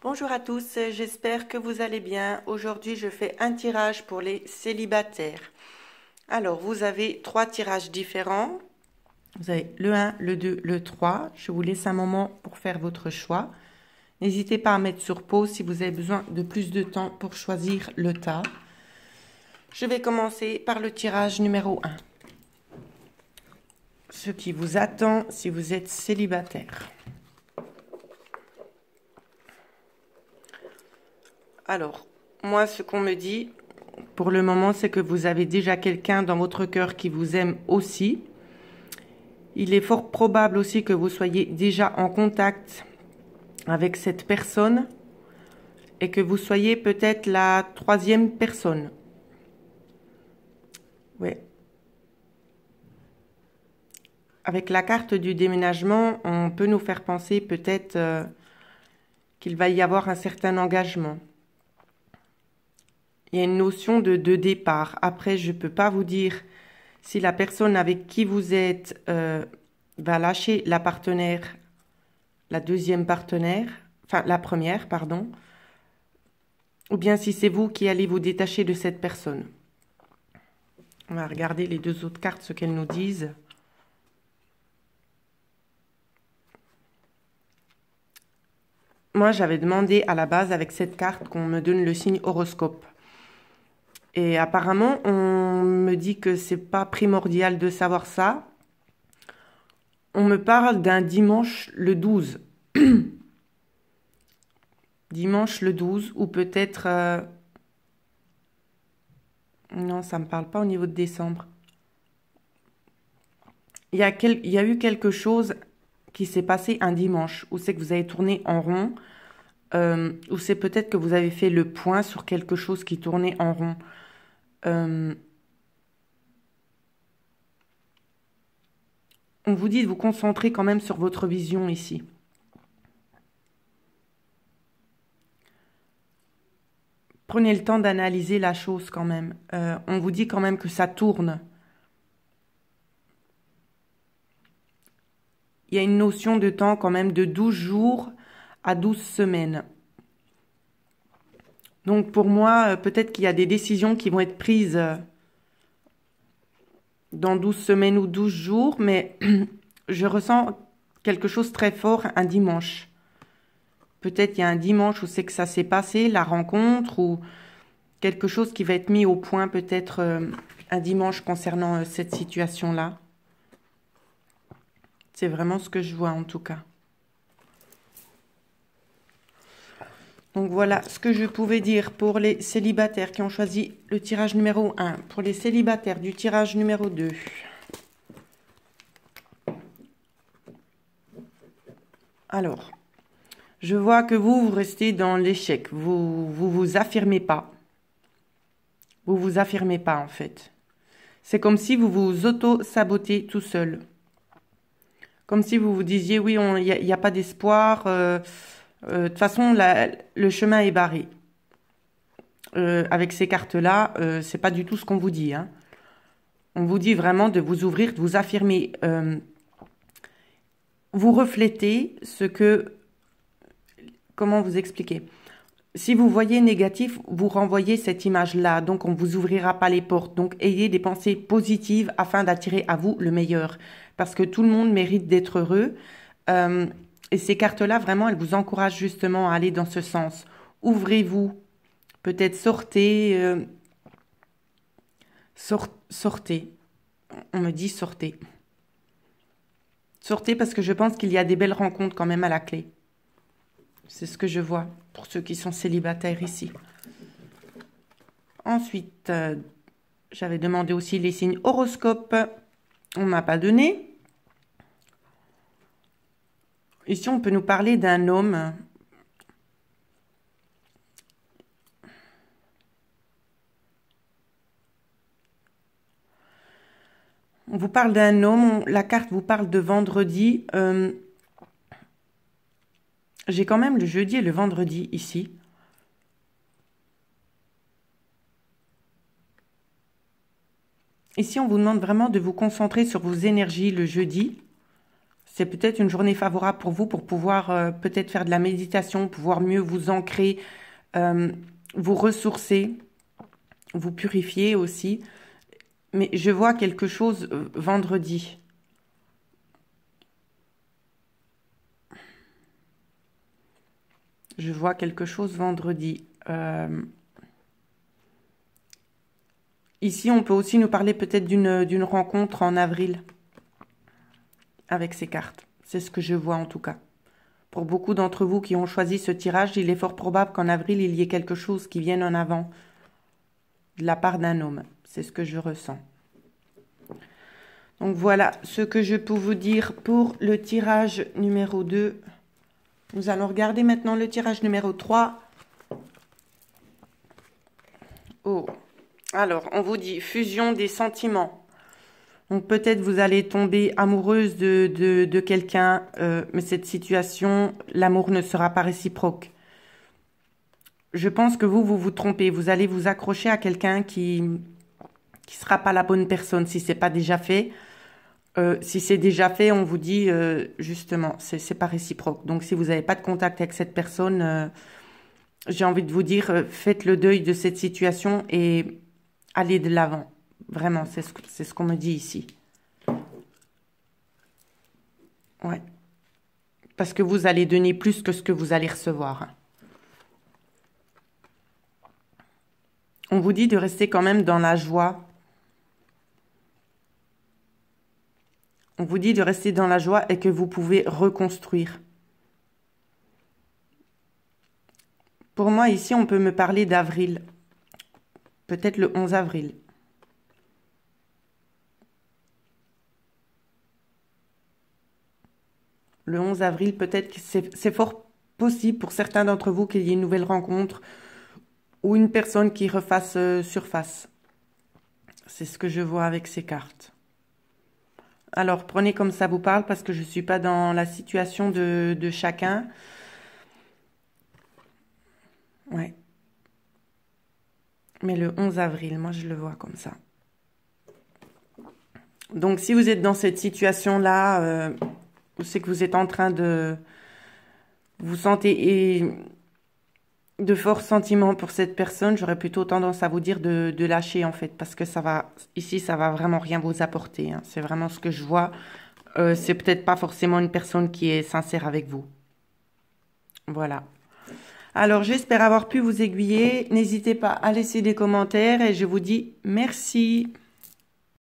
Bonjour à tous, j'espère que vous allez bien. Aujourd'hui, je fais un tirage pour les célibataires. Alors, vous avez trois tirages différents. Vous avez le 1, le 2, le 3. Je vous laisse un moment pour faire votre choix. N'hésitez pas à mettre sur pause si vous avez besoin de plus de temps pour choisir le tas. Je vais commencer par le tirage numéro 1. Ce qui vous attend si vous êtes célibataire. Alors, moi, ce qu'on me dit pour le moment, c'est que vous avez déjà quelqu'un dans votre cœur qui vous aime aussi. Il est fort probable aussi que vous soyez déjà en contact avec cette personne et que vous soyez peut-être la troisième personne. Ouais. Avec la carte du déménagement, on peut nous faire penser peut-être qu'il va y avoir un certain engagement. Il y a une notion de départ. Après, je ne peux pas vous dire si la personne avec qui vous êtes va lâcher la partenaire, la deuxième partenaire, enfin la première, pardon, ou bien si c'est vous qui allez vous détacher de cette personne. On va regarder les deux autres cartes, ce qu'elles nous disent. Moi, j'avais demandé à la base avec cette carte qu'on me donne le signe horoscope. Et apparemment, on me dit que c'est pas primordial de savoir ça. On me parle d'un dimanche le 12. Dimanche le 12, ou peut-être... Non, ça ne me parle pas au niveau de décembre. Il y a eu quelque chose qui s'est passé un dimanche, où c'est que vous avez tourné en rond, ou c'est peut-être que vous avez fait le point sur quelque chose qui tournait en rond. On vous dit de vous concentrer quand même sur votre vision ici. Prenez le temps d'analyser la chose quand même. On vous dit quand même que ça tourne. Il y a une notion de temps quand même de 12 jours à 12 semaines. Donc pour moi, peut-être qu'il y a des décisions qui vont être prises dans 12 semaines ou 12 jours, mais je ressens quelque chose de très fort un dimanche. Peut-être il y a un dimanche où c'est que ça s'est passé, la rencontre, ou quelque chose qui va être mis au point peut-être un dimanche concernant cette situation-là. C'est vraiment ce que je vois en tout cas. Donc voilà ce que je pouvais dire pour les célibataires qui ont choisi le tirage numéro 1. Pour les célibataires du tirage numéro 2. Alors, je vois que vous restez dans l'échec. Vous affirmez pas. Vous vous affirmez pas en fait. C'est comme si vous vous auto-sabotez tout seul. Comme si vous vous disiez, oui, il n'y a pas d'espoir. De toute façon, le chemin est barré. Avec ces cartes-là, c'est pas du tout ce qu'on vous dit. Hein. On vous dit vraiment de vous ouvrir, de vous affirmer. Vous reflétez ce que... Comment vous expliquer? Si vous voyez négatif, vous renvoyez cette image-là. Donc, on ne vous ouvrira pas les portes. Donc, ayez des pensées positives afin d'attirer à vous le meilleur. Parce que tout le monde mérite d'être heureux. Et ces cartes-là, vraiment, elles vous encouragent justement à aller dans ce sens. Ouvrez-vous. Peut-être sortez. Sortez. On me dit sortez. Sortez parce que je pense qu'il y a des belles rencontres quand même à la clé. C'est ce que je vois pour ceux qui sont célibataires ici. Ensuite, j'avais demandé aussi les signes horoscope. On ne m'a pas donné. Ici, on peut nous parler d'un homme. On vous parle d'un homme. La carte vous parle de vendredi. J'ai quand même le jeudi et le vendredi ici. Ici, on vous demande vraiment de vous concentrer sur vos énergies le jeudi. C'est peut-être une journée favorable pour vous pour pouvoir peut-être faire de la méditation, pouvoir mieux vous ancrer, vous ressourcer, vous purifier aussi. Mais je vois quelque chose vendredi. Je vois quelque chose vendredi. Ici, on peut aussi nous parler peut-être d'une rencontre en avril avec ces cartes. C'est ce que je vois en tout cas. Pour beaucoup d'entre vous qui ont choisi ce tirage, il est fort probable qu'en avril, il y ait quelque chose qui vienne en avant de la part d'un homme. C'est ce que je ressens. Donc voilà ce que je peux vous dire pour le tirage numéro 2. Nous allons regarder maintenant le tirage numéro 3. Oh, alors on vous dit fusion des sentiments. Donc peut-être vous allez tomber amoureuse de quelqu'un, mais cette situation, l'amour ne sera pas réciproque. Je pense que vous vous trompez. Vous allez vous accrocher à quelqu'un qui sera pas la bonne personne si c'est pas déjà fait. Si c'est déjà fait, on vous dit justement, c'est pas réciproque. Donc si vous n'avez pas de contact avec cette personne, j'ai envie de vous dire, faites le deuil de cette situation et allez de l'avant. Vraiment, c'est ce qu'on me dit ici. Ouais. Parce que vous allez donner plus que ce que vous allez recevoir. On vous dit de rester quand même dans la joie. On vous dit de rester dans la joie et que vous pouvez reconstruire. Pour moi, ici, on peut me parler d'avril. Peut-être le 11 avril. Le 11 avril, peut-être que c'est fort possible pour certains d'entre vous qu'il y ait une nouvelle rencontre ou une personne qui refasse surface. C'est ce que je vois avec ces cartes. Alors, prenez comme ça vous parle parce que je ne suis pas dans la situation de chacun. Ouais. Mais le 11 avril, moi, je le vois comme ça. Donc, si vous êtes dans cette situation-là, c'est que vous êtes en train de... Vous sentez de forts sentiments pour cette personne, j'aurais plutôt tendance à vous dire de lâcher, en fait, parce que ça va... Ici, ça va vraiment rien vous apporter. Hein. C'est vraiment ce que je vois. C'est peut-être pas forcément une personne qui est sincère avec vous. Voilà. Alors, j'espère avoir pu vous aiguiller. N'hésitez pas à laisser des commentaires et je vous dis merci.